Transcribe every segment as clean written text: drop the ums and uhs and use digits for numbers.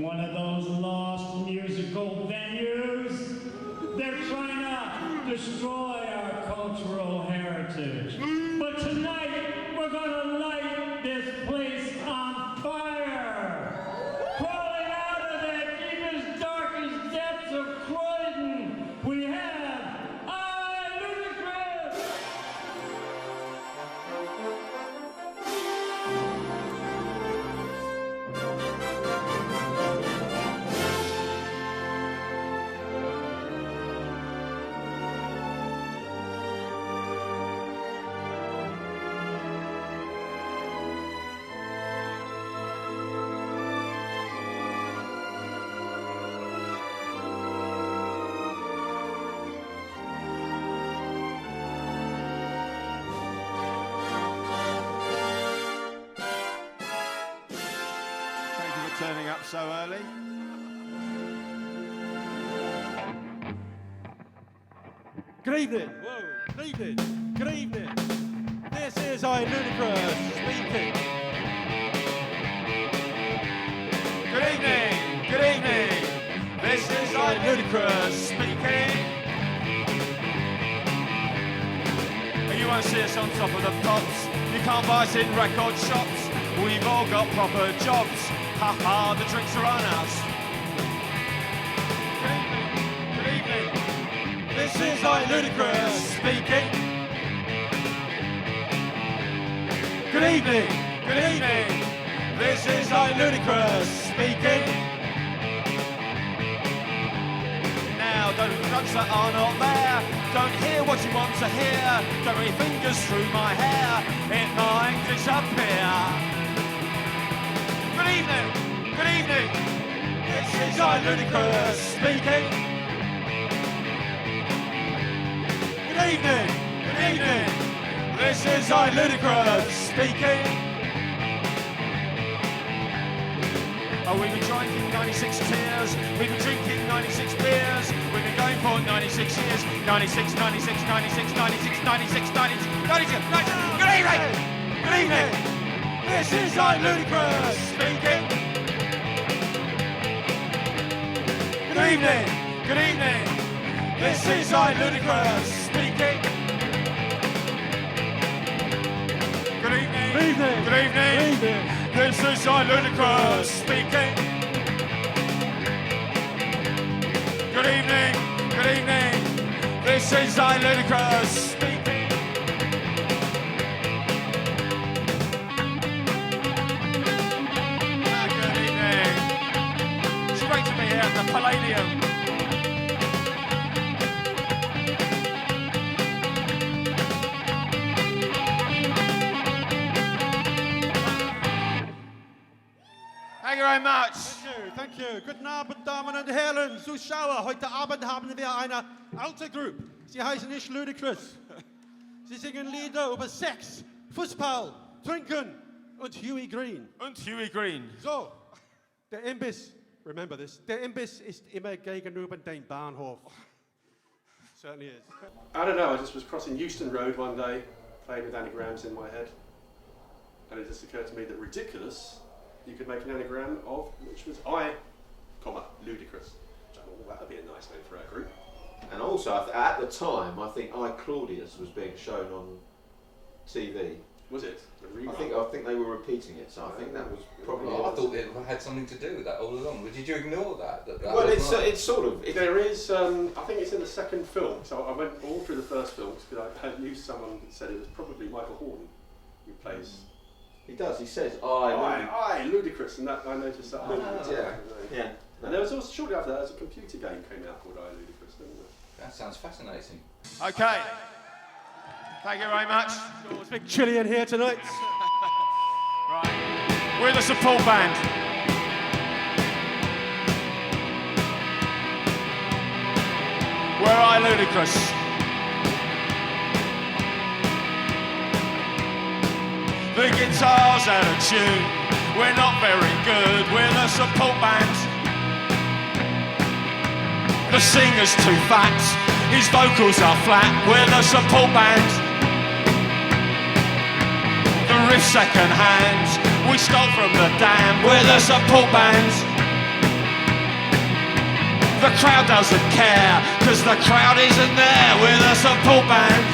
one of those lost musical venues. They're trying to destroy our cultural heritage. But tonight, we're gonna light this place on fire. Crawling out of the deepest, darkest depths of Croydon, we have Ludicrous! Turning up so early. Good evening. Whoa. Good evening. Good evening. This is Ludicrous speaking. Good evening. Good evening. This is Ludicrous speaking. You won't see us on top of the pops. You can't buy us in record shops. We've all got proper jobs. Ha ha, the drinks are on us. Good evening, good evening. This is Ludicrous speaking. Good evening, good evening. This is Ludicrous speaking. Now, don't drugs that are not there. Don't hear what you want to hear. Don't run your fingers through my hair. It might disappear. Good evening, good evening. This is Ludicrous speaking. Good evening, good evening. This is Ludicrous speaking. Oh, we've been drinking 96 tears. We've been drinking 96 beers. We've been going for 96 years. 96, 96, 96, 96, 96, 96, 96, 96. Good evening, good evening. This is Ludicrous speaking. Good evening, good evening. This is Ludicrous speaking. Good evening, good evening, good evening. This is Ludicrous speaking. Good evening, good evening. This is Ludicrous speaking. At the Palladium. Thank you very much. Thank you. Guten Abend, Damen und Herren, Zuschauer. Heute Abend haben wir eine alte Gruppe. Sie heißen nicht Ludicrous. Sie singen Lieder über Sex, Fußball, Trinken und Huey Green. Und Huey Green. So, der Imbiss. Remember this. Der Imbiss ist immer gegenüber dem Bahnhof. Certainly is. I don't know, I just was crossing Euston Road one day, playing with anagrams in my head. And it just occurred to me that ridiculous, you could make an anagram of, which was I, comma, ludicrous. Which I thought, well, that would be a nice name for our group. And also, at the time, I think I, Claudius was being shown on TV. Was it? I think they were repeating it, so I think that was probably. Well, I thought it had something to do with that all along. Did you ignore that? Well, it's sort of. There is. I think it's in the second film. So I went all through the first films because I knew someone that said it was probably Michael Horton who plays. He does. He says, I ludicrous, and that I noticed that. Yeah. And there was also shortly after that, there was a computer game came out called I Ludicrous, didn't there? That sounds fascinating. Okay. Thank you very much. It's a bit chilly in here tonight. Right. We're the support band. We're Ludicrous. The guitar's out of tune. We're not very good. We're the support band. The singer's too fat. His vocals are flat. We're the support band. Riff second hand, we stole from the Dam, we're the support band. The crowd doesn't care, cause the crowd isn't there. We're the support band.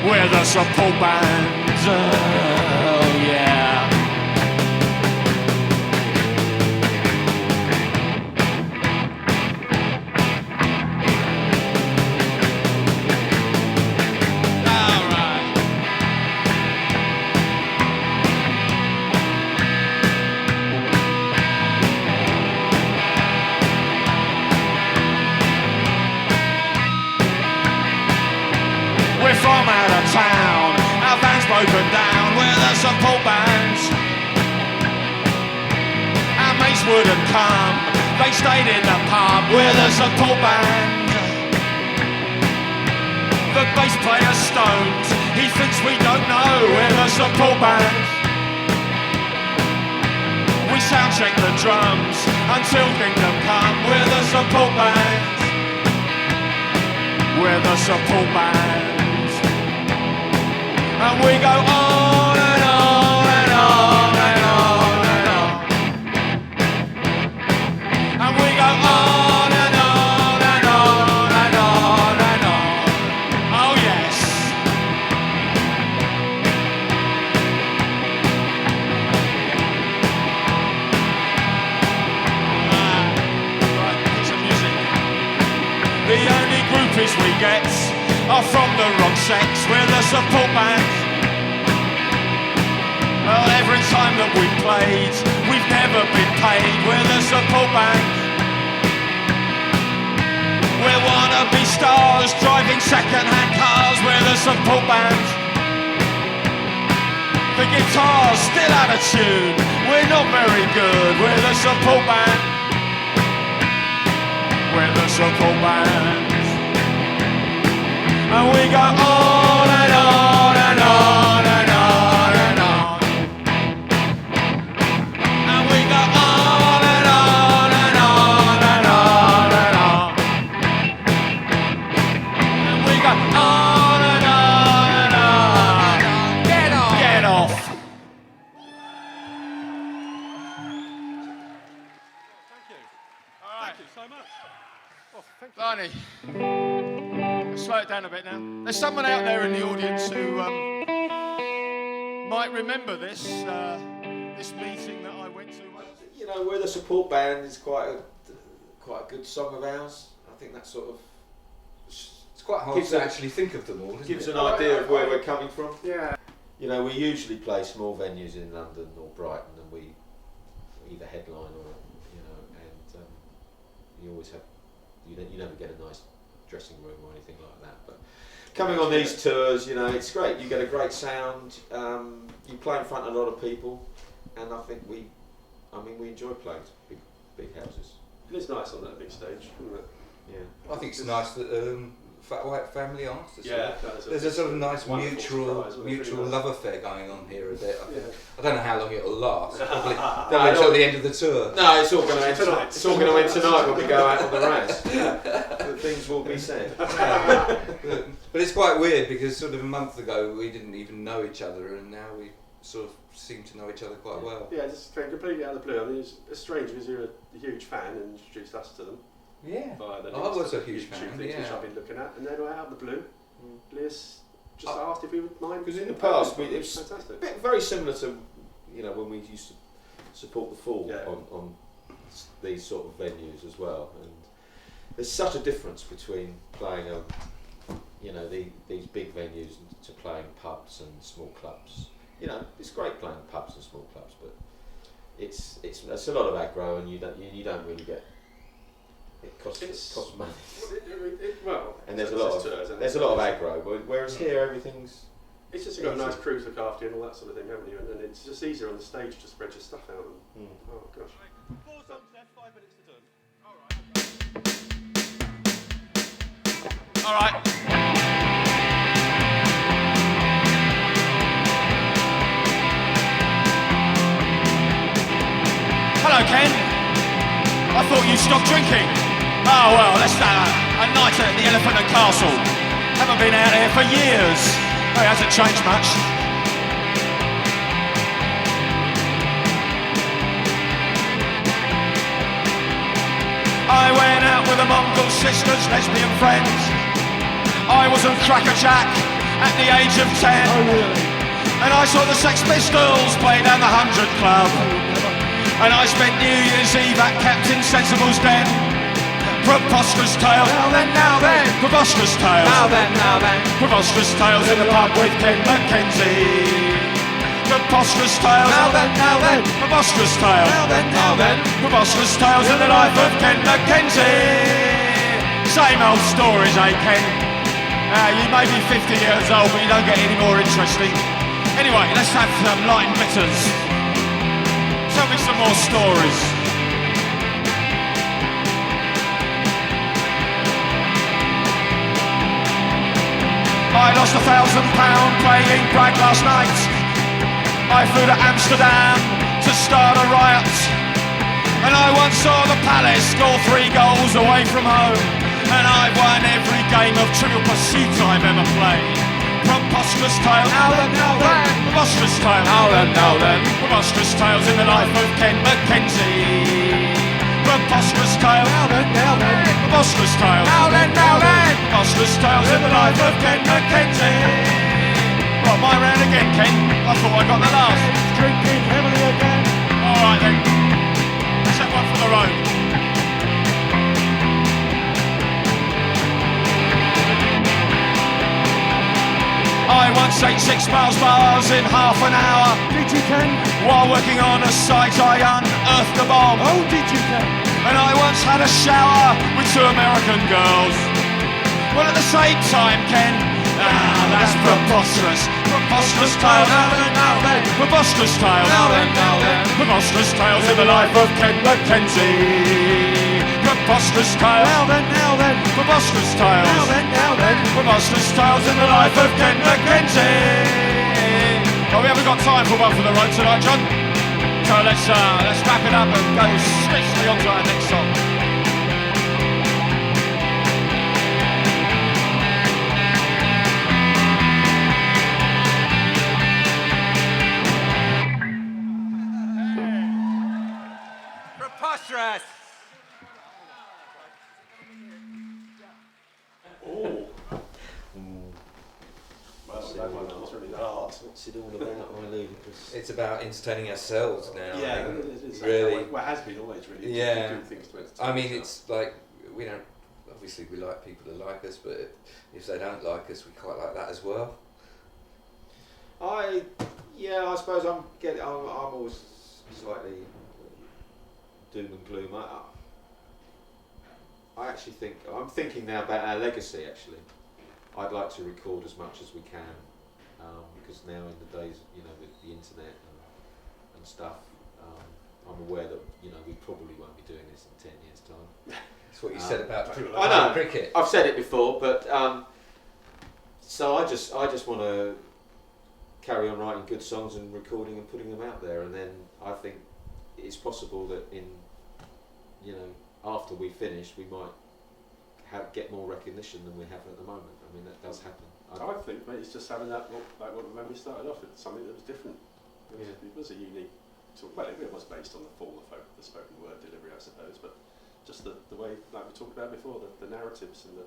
We're the support band. Oh yeah. From out of town, our van's broken down. We're the support bands. Our mates wouldn't come, they stayed in the pub. We're the support band. The bass player's stoned, he thinks we don't know. We're the support band. We sound check the drums until Kingdom Come. We're the support band. We're the support band. And we go on and on and on and on and on. And we go on and on and on and on and on. Oh yes. Right, get some music. The only groupies we get are from the wrong sex. We're the support band. Well, every time that we've played, we've never been paid. We're the support band. We're wannabe stars driving second-hand cars. We're the support band. The guitar's still out of tune. We're not very good. We're the support band. We're the support band. And we go on and on and on and on and on. And we go on and on and on and on and on. And we go on and on and on. Get off! Get off! Thank you. All right. Thank you so much. Oh, thank you. Barney, slow it down a bit now. There's someone out there in the audience who might remember this this meeting that I went to. You know, We're the Support Band is quite a good song of ours. I think that sort of It's quite hard to actually think of them all, isn't gives it? an idea of where we're coming from. Yeah. You know, we usually play small venues in London or Brighton, and we either headline or and you always have you never get a nice dressing room or anything like that. But coming on these tours, you know, it's great. You get a great sound. You play in front of a lot of people, and I think we enjoy playing to big houses. It is nice on that big stage, isn't it? Yeah. I think it's nice that Fat White Family asked us. Yeah, There's a sort of nice wonderful mutual surprise, wasn't it? mutual Really love affair going on here a bit. Yeah. I don't know how long it'll last. Probably until the end of the tour. No, it's all going to end Tonight. It's all going to end tonight when we go out on the Raz. The things will be said. But it's quite weird because sort of a month ago we didn't even know each other, and now we sort of seem to know each other quite well. Yeah, just came completely out of the blue. I mean, it's strange because you're a huge fan and introduced us to them. Yeah. Via the I links was to a the huge YouTube fan, things yeah. which I've been looking at, and then out of the blue, Liz just asked if we would mind. Because in the past, it was fantastic. very similar to, when we used to support the Fall Yeah. on these sort of venues as well. And there's such a difference between playing these big venues to playing pubs and small clubs. You know, it's great playing pubs and small clubs, but it's a lot of aggro, and you don't really get. It costs money. And there's a lot of aggro. Whereas here everything's. It's just got a nice crew to look after you and all that sort of thing, haven't you? And it's just easier on the stage to spread your stuff out. And, oh gosh. 4 songs left, 5 minutes to do. All right. Hello, Ken. I thought you'd stop drinking. Oh well, let's a night at the Elephant and Castle. Haven't been out here for years. Oh, it hasn't changed much. the Mongol sisters, lesbian friends. I was on Cracker Jack at the age of 10. Oh, really? And I saw the Sex Pistols play down the 100 Club. And I spent New Year's Eve at Captain Sensible's den. Preposterous tales, now then, preposterous tales, now then, preposterous tales in the pub with Ken Mackenzie. Preposterous tales, now then, preposterous tales, now then, preposterous tales in the life of Ken Mackenzie. Same old stories, eh, Ken? You may be 50 years old, but you don't get any more interesting. Anyway, let's have some light and bitters. Tell me some more stories. I lost £1,000 playing brag last night. I flew to Amsterdam to start a riot. And I once saw the Palace score 3 goals away from home. And I've won every game of Trivial Pursuit I've ever played. Preposterous tales, now then, preposterous tales, now then, preposterous tales in the life of Ken Mackenzie. Preposterous tales, now then, preposterous tales, now then, preposterous tales in the life of Ken Mackenzie. Right, my round again, Ken. I thought I got the last. Drinking heavily again. All right then. Let's have one for the road. I once ate 6 Mars bars in half an hour. Did you, Ken? While working on a site I unearthed a bomb. Oh, did you, Ken? And I once had a shower with 2 American girls. Well, at the same time, Ken, that's preposterous. Preposterous tales, now then, preposterous tales, now then, preposterous tales in the life of Ken Mackenzie. Preposterous tales, now then, preposterous tales, now then, preposterous tales in the life of Ken Mackenzie. Well, we haven't got time for one for the road tonight, John. So let's wrap it up and go swiftly on to our next song. Preposterous! Oh. Well, that one was really hard. What's it all about, my Ludicrous? It's about entertaining ourselves now. Yeah, I think, it's really. well, it has been always really. Yeah. Doing things to entertain I mean, yourself. it's like we don't. Obviously, we like people to like us, but if they don't like us, we quite like that as well. I suppose I'm always slightly doom and gloom. I actually think I'm thinking now about our legacy. Actually, I'd like to record as much as we can because now in the days, with the internet and stuff, I'm aware that we probably won't be doing this in 10 years' time. That's what you said about I know. cricket. I've said it before, but so I just want to carry on writing good songs and recording and putting them out there, and then I think it's possible that after we finish, we might get more recognition than we have at the moment. I mean, that does happen. I think, mate, it's just having that, when we started off, it's something that was different. It was a unique well, it was based on the form of the spoken word delivery, I suppose, but just the way, like we talked about before, the narratives and the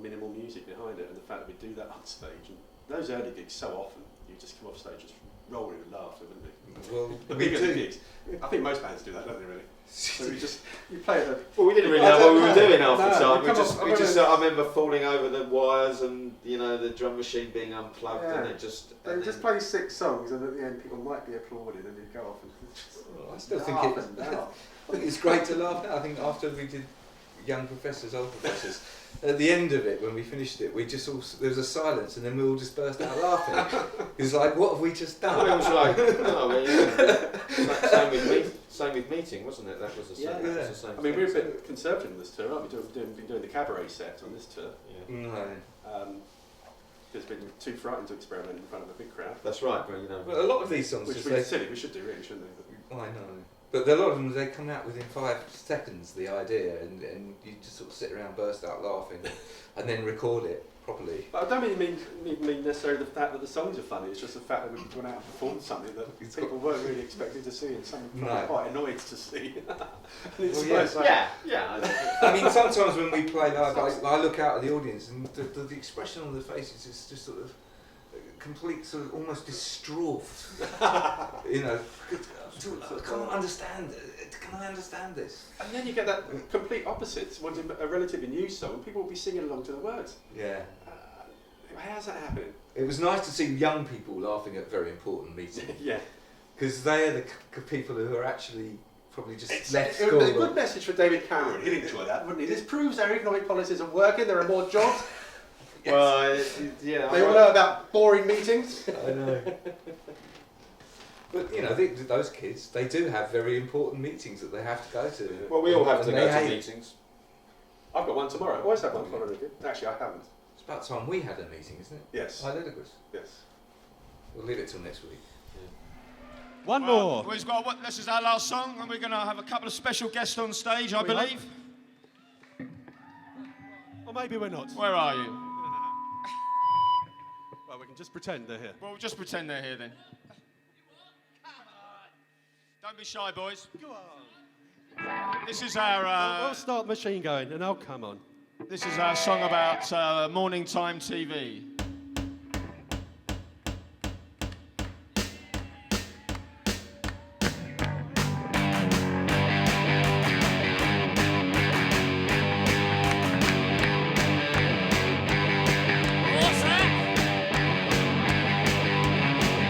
minimal music behind it, and the fact that we do that on stage. And those early gigs, so often, you just come off stage just rolling with laughter, wouldn't you? Well, The we bigger the do. gigs. I think most bands do that, don't they, really? So you play it. Well, we didn't really know what we were doing half the No, time. you come off- I remember falling over the wires and the drum machine being unplugged, and it just. They and just then- play 6 songs, and at the end, people might be applauding, and you go off and just Well, I still think laugh it. and laugh. I think it's great to laugh at. I think after we did Young Professors, Old Professors, at the end of it, when we finished it, we just all there was a silence, and then we all just burst out laughing. It was like, what have we just done? It was like, same with meeting, wasn't it? That was the same. That was the same I mean, thing, we're a so- bit conservative on this tour, aren't we? We've been doing the cabaret set on this tour. Yeah. No. It's been too frightened to experiment in front of a big crowd. That's right, but But a lot of these songs, Which just would be they, silly, we should do really, shouldn't they? I know. But a lot of them, they come out within 5 seconds, the idea, and you just sort of sit around, burst out laughing, and then record it. properly. But I don't mean necessarily the fact that the songs are funny. It's just the fact that we've gone out and performed something that people weren't really expecting to see, and some were quite annoyed to see. I mean, sometimes when we play live, I look out at the audience, and the expression on their faces is just sort of complete, sort of almost distraught. You know, I can't understand. Can I understand this? And then you get that complete opposite. Wanting a relatively new song, people will be singing along to the words. Yeah. How's that happening? It was nice to see young people laughing at very important meetings. Yeah. Because they are the people who are actually probably just left It school. would be a good message for David Cameron. He'd enjoy that, wouldn't he? This proves our economic policies are working. There are more jobs. Yes. Well, yeah. They all know about boring meetings. I know. But, you know, those kids, they do have very important meetings that they have to go to. Well, we all have to And go they to hate- meetings. I've got one tomorrow. I always have one tomorrow. Actually, I haven't. It's about time we had a meeting, isn't it? Yes. Ludicrous. Yes. We'll leave it till next week. One more. We've got this is our last song, and we're going to have a couple of special guests on stage, I believe. Or maybe we're not. Where are you? Well, we can just pretend they're here. Well, we'll just pretend they're here then. Don't be shy, boys. Go on. This is our. We'll start the machine going, and they'll come on. This is our song about morning time TV.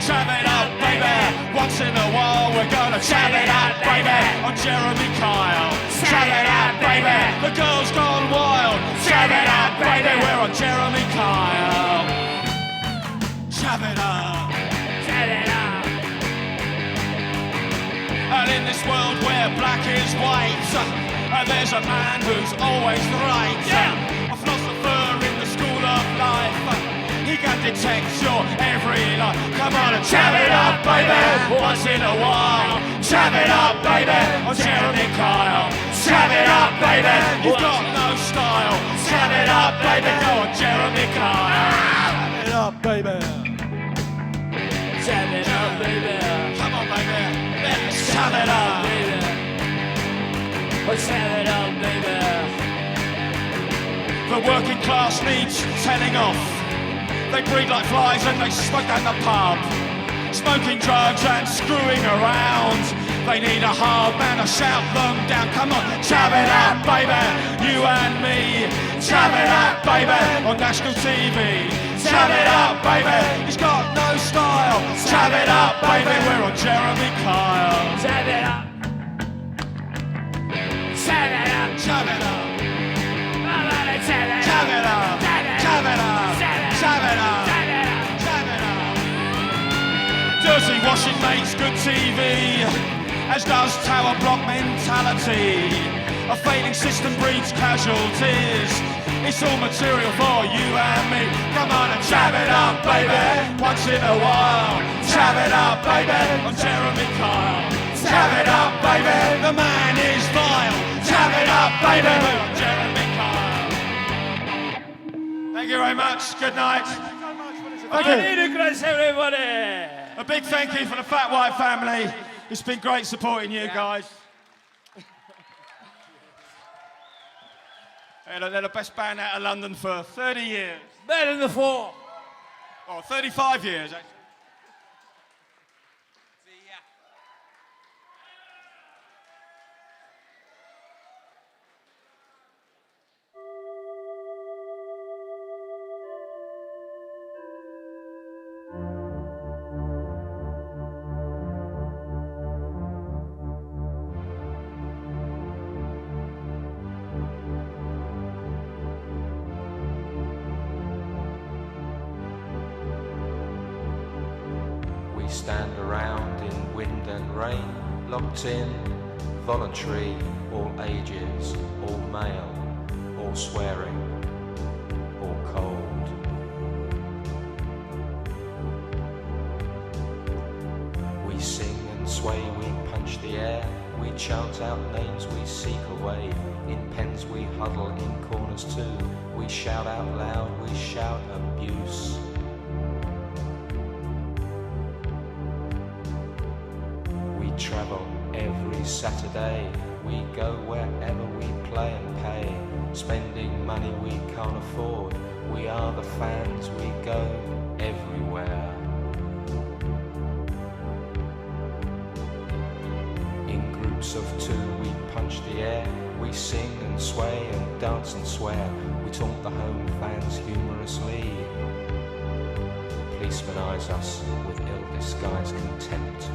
Chab it up, baby. Once in a while, we're gonna chab it up, baby. On Jeremy Kyle. Chab it up, baby. The girl's gone wild. Chab it up, baby. We're on Jeremy Kyle. Chab it up. Chab it up. And in this world where black is white, there's a man who's always right. A philosopher in the school of life. He can detect your every lie. Come on and chab it up, baby. Once in a while. Chab it up, baby. On Jeremy Kyle. Chab it up, baby. You've got no style. Chab it up, baby. Go on Jeremy Kyle. Chab it up, baby. Chab it up, baby. Come on, baby. Let's chab it up, baby. Chab it up, baby. The working class needs telling off. They breed like flies and they smoke down the pub. Smoking drugs and screwing around. They need a hard man to shout them down. Come on, chab it up, baby. You and me. Chab it up, baby. On national TV. Chab it up, baby. He's got no style. Chab it up, baby. We're on Jeremy Kyle. Chab it up. Chab it up. Chab it up. Chab it up. Chab it up. Chab it up. Chab it up. Chab it up. Dirty washing makes good TV, as does tower block mentality. A failing system breeds casualties. It's all material for you and me. Come on and chab it up, baby. Once in a while. Chab it up, baby. On Jeremy Kyle. Chab it up, baby. The man is vile. Chab it up, baby. On Jeremy Kyle. Thank you very much. Good night. Ludicrous, everybody. A big thank you for the Fat White family. It's been great supporting you guys. They're the best band out of London for 30 years. Better than the 4. Oh, 35 years, actually. Stand around in wind and rain, locked in, voluntary, all ages, all male, all swearing, all cold. We sing and sway, we punch the air, we We chant out names we seek away. In pens we huddle, in corners too. We shout out loud, we shout abuse. We travel every Saturday. We go wherever we play and pay. Spending money we can't afford. We are the fans, we go everywhere. In groups of two we punch the air. We sing and sway and dance and swear. We taunt the home fans humorously. Policemen eyes us with ill-disguised contempt.